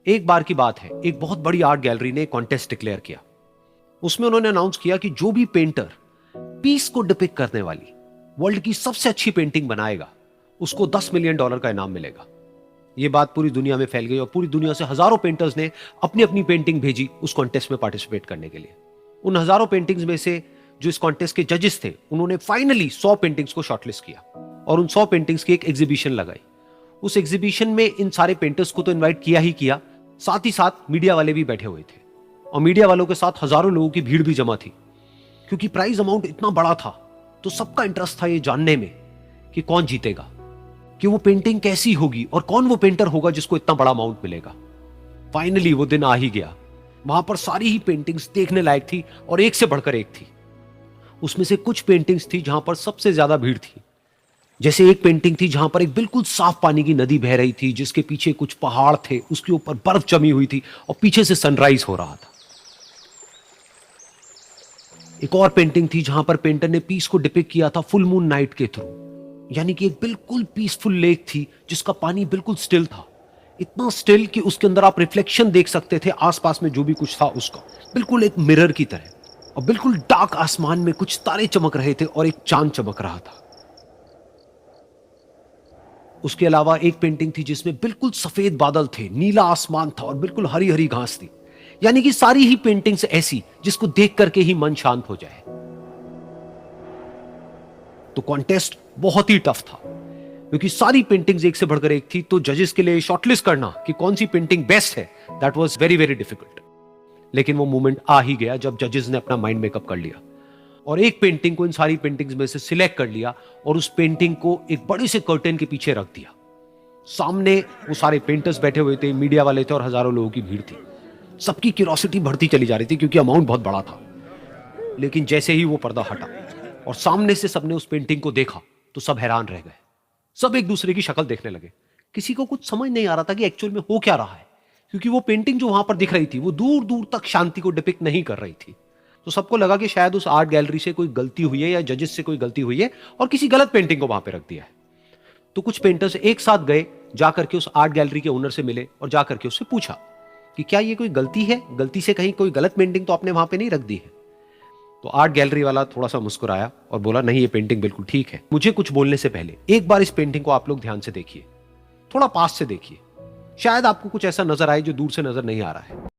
एक बार की बात है, एक बहुत बड़ी आर्ट गैलरी ने एक कॉन्टेस्ट डिक्लेयर किया। उसमें उन्होंने अनाउंस किया कि जो भी पेंटर पीस को डिपिक्ट करने वाली वर्ल्ड की सबसे अच्छी पेंटिंग बनाएगा, उसको $10 मिलियन का इनाम मिलेगा। यह बात पूरी दुनिया में फैल गई और पूरी दुनिया से हजारों पेंटर्स ने अपनी अपनी पेंटिंग भेजी उस कॉन्टेस्ट में पार्टिसिपेट करने के लिए। उन हजारों पेंटिंग्स में से जो इस कॉन्टेस्ट के जजेस थे, उन्होंने फाइनली 100 पेंटिंग्स को शॉर्टलिस्ट किया और उन 100 पेंटिंग्स की एक एग्जीबिशन लगाई। उस एग्जीबिशन में इन सारे पेंटर्स को तो इनवाइट किया ही किया, साथ ही साथ मीडिया वाले भी बैठे हुए थे और मीडिया वालों के साथ हजारों लोगों की भीड़ भी जमा थी। क्योंकि प्राइज अमाउंट इतना बड़ा था तो सबका इंटरेस्ट था ये जानने में कि कौन जीतेगा, कि वो पेंटिंग कैसी होगी और कौन वो पेंटर होगा जिसको इतना बड़ा अमाउंट मिलेगा। फाइनली वो दिन आ ही गया। वहां पर सारी ही पेंटिंग्स देखने लायक थी और एक से बढ़कर एक थी। उसमें से कुछ पेंटिंग्स थी जहां पर सबसे ज्यादा भीड़ थी। जैसे एक पेंटिंग थी जहां पर एक बिल्कुल साफ पानी की नदी बह रही थी, जिसके पीछे कुछ पहाड़ थे, उसके ऊपर बर्फ जमी हुई थी और पीछे से सनराइज हो रहा था। एक और पेंटिंग थी जहां पर पेंटर ने पीस को डिपिक्ट किया था फुल मून नाइट के थ्रू, यानी कि एक बिल्कुल पीसफुल लेक थी जिसका पानी बिल्कुल स्टिल था, इतना स्टिल कि उसके अंदर आप रिफ्लेक्शन देख सकते थे आसपास में जो भी कुछ था उसका, बिल्कुल एक मिरर की तरह। और बिल्कुल डार्क आसमान में कुछ तारे चमक रहे थे और एक चांद चमक रहा था। उसके अलावा एक पेंटिंग थी जिसमें बिल्कुल सफेद बादल थे, नीला आसमान था और बिल्कुल हरी हरी घास थी। यानी कि सारी ही पेंटिंग्स ऐसी जिसको देख करके ही मन शांत हो जाए। तो कॉन्टेस्ट बहुत ही टफ था क्योंकि सारी पेंटिंग्स एक से बढ़कर एक थी। तो जजेस के लिए शॉर्टलिस्ट करना कि कौन सी पेंटिंग बेस्ट है, that was very very difficult. लेकिन वो मोमेंट आ ही गया जब जजेस ने अपना माइंड मेकअप कर लिया और एक पेंटिंग को इन सारी पेंटिंग्स में से सिलेक्ट कर लिया और उस पेंटिंग को एक बड़े से कर्टेन के पीछे रख दिया। सामने वो सारे पेंटर्स बैठे हुए थे, मीडिया वाले थे और हजारों लोगों की भीड़ थी। सबकी क्यूरियोसिटी बढ़ती चली जा रही थी क्योंकि अमाउंट बहुत बड़ा था। लेकिन जैसे ही वो पर्दा हटा और सामने से सबने उस पेंटिंग को देखा तो सब हैरान रह गए। सब एक दूसरे की शक्ल देखने लगे। किसी को कुछ समझ नहीं आ रहा था कि एक्चुअल में हो क्या रहा है, क्योंकि वो पेंटिंग जो वहां पर दिख रही थी वो दूर दूर तक शांति को डिपिक्ट नहीं कर रही थी। तो सबको लगा कि शायद उस आर्ट गैलरी से कोई गलती हुई है या जजेस से कोई गलती हुई है और किसी गलत पेंटिंग को वहां पे रख दिया है। तो कुछ पेंटर्स एक साथ गए, जाकर के उस आर्ट गैलरी के ओनर से मिले और जाकर के उससे पूछा कि क्या ये कोई गलती है, गलती से कहीं कोई गलत पेंटिंग तो आपने वहां पे नहीं रख दी है। तो आर्ट गैलरी वाला थोड़ा सा मुस्कुराया और बोला, नहीं ये पेंटिंग बिल्कुल ठीक है। मुझे कुछ बोलने से पहले एक बार इस पेंटिंग को आप लोग ध्यान से देखिए, थोड़ा पास से देखिए, शायद आपको कुछ ऐसा नजर आए जो दूर से नजर नहीं आ रहा है।